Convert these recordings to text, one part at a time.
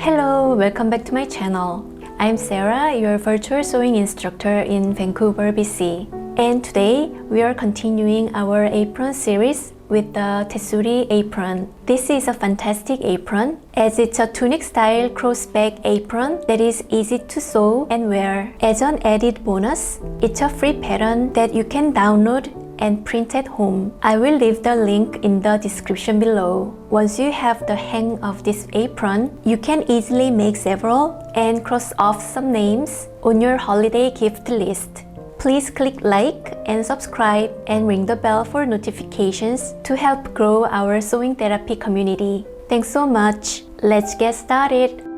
Hello, welcome back to my channel. I'm Sarah, your virtual sewing instructor in Vancouver, BC. And today, we are continuing our apron series with the Tesuri apron. This is a fantastic apron as it's a tunic-style cross-back apron that is easy to sew and wear. As an added bonus, it's a free pattern that you can download and print at home. I will leave the link in the description below. Once you have the hang of this apron, you can easily make several and cross off some names on your holiday gift list. Please click like and subscribe and ring the bell for notifications to help grow our sewing therapy community. Thanks so much. Let's get started.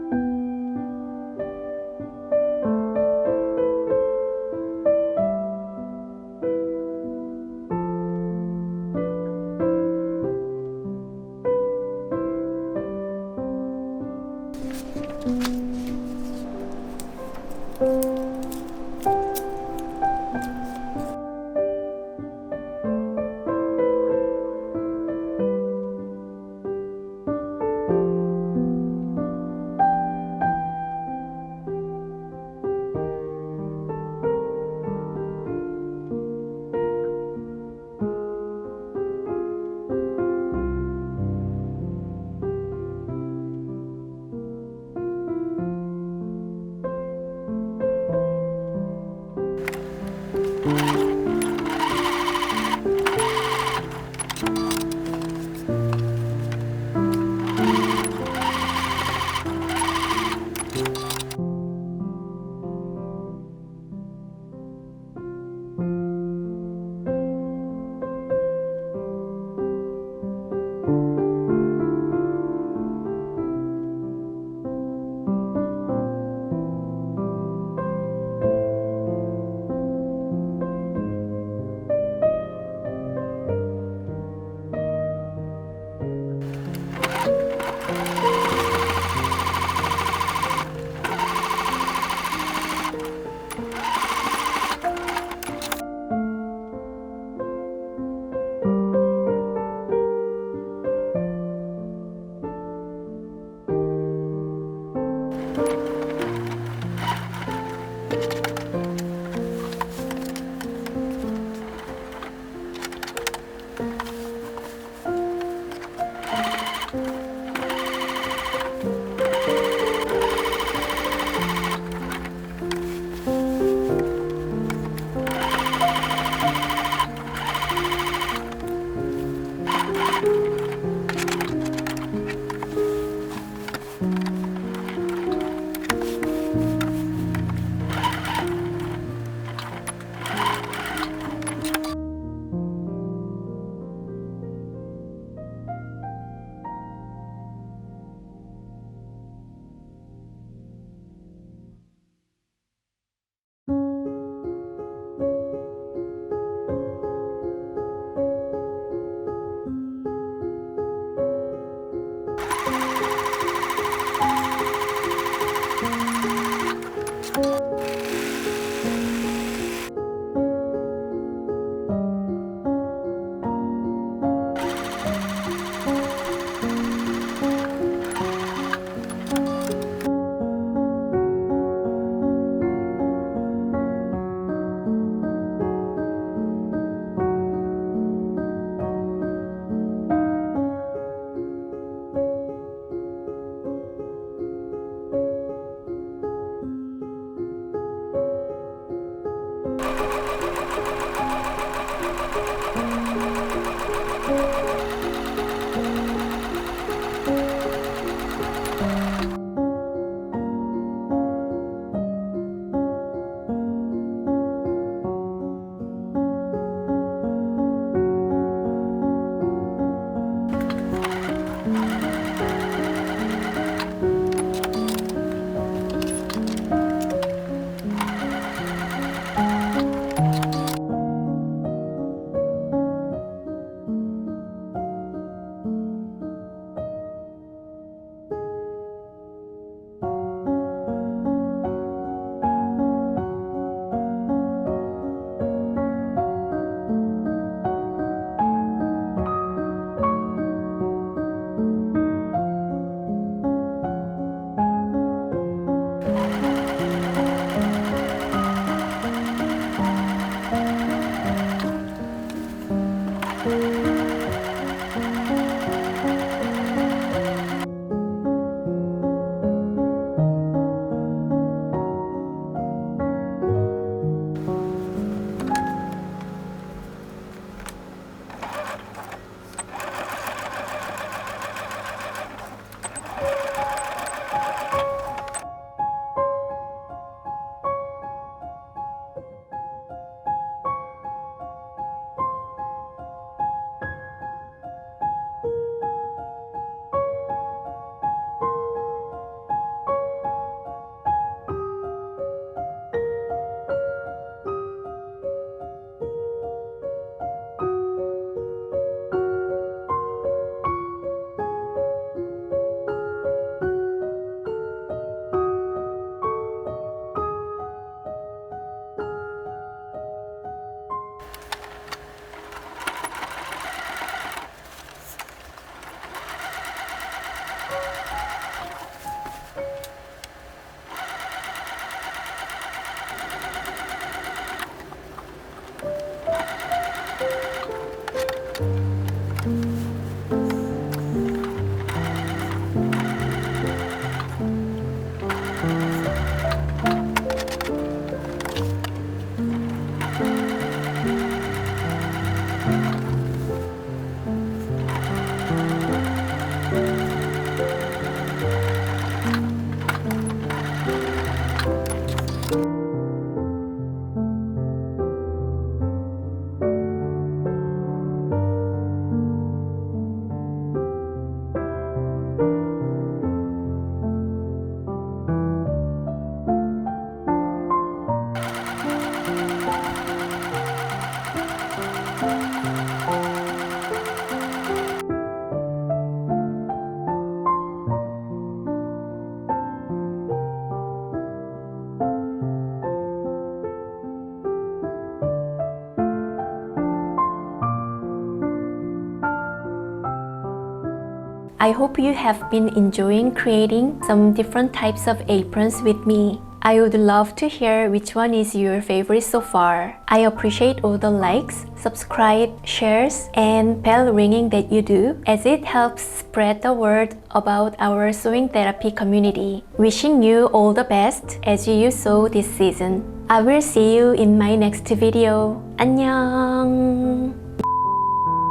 I hope you have been enjoying creating some different types of aprons with me. I would love to hear which one is your favorite so far. I appreciate all the likes, subscribe, shares, and bell ringing that you do, as it helps spread the word about our sewing therapy community. Wishing you all the best as you sew this season. I will see you in my next video. 안녕!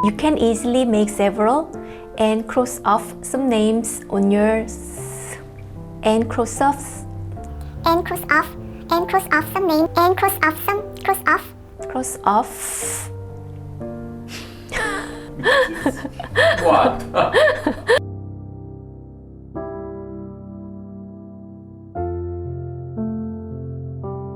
You can easily make several and cross off some names on your and cross off some name and cross off What?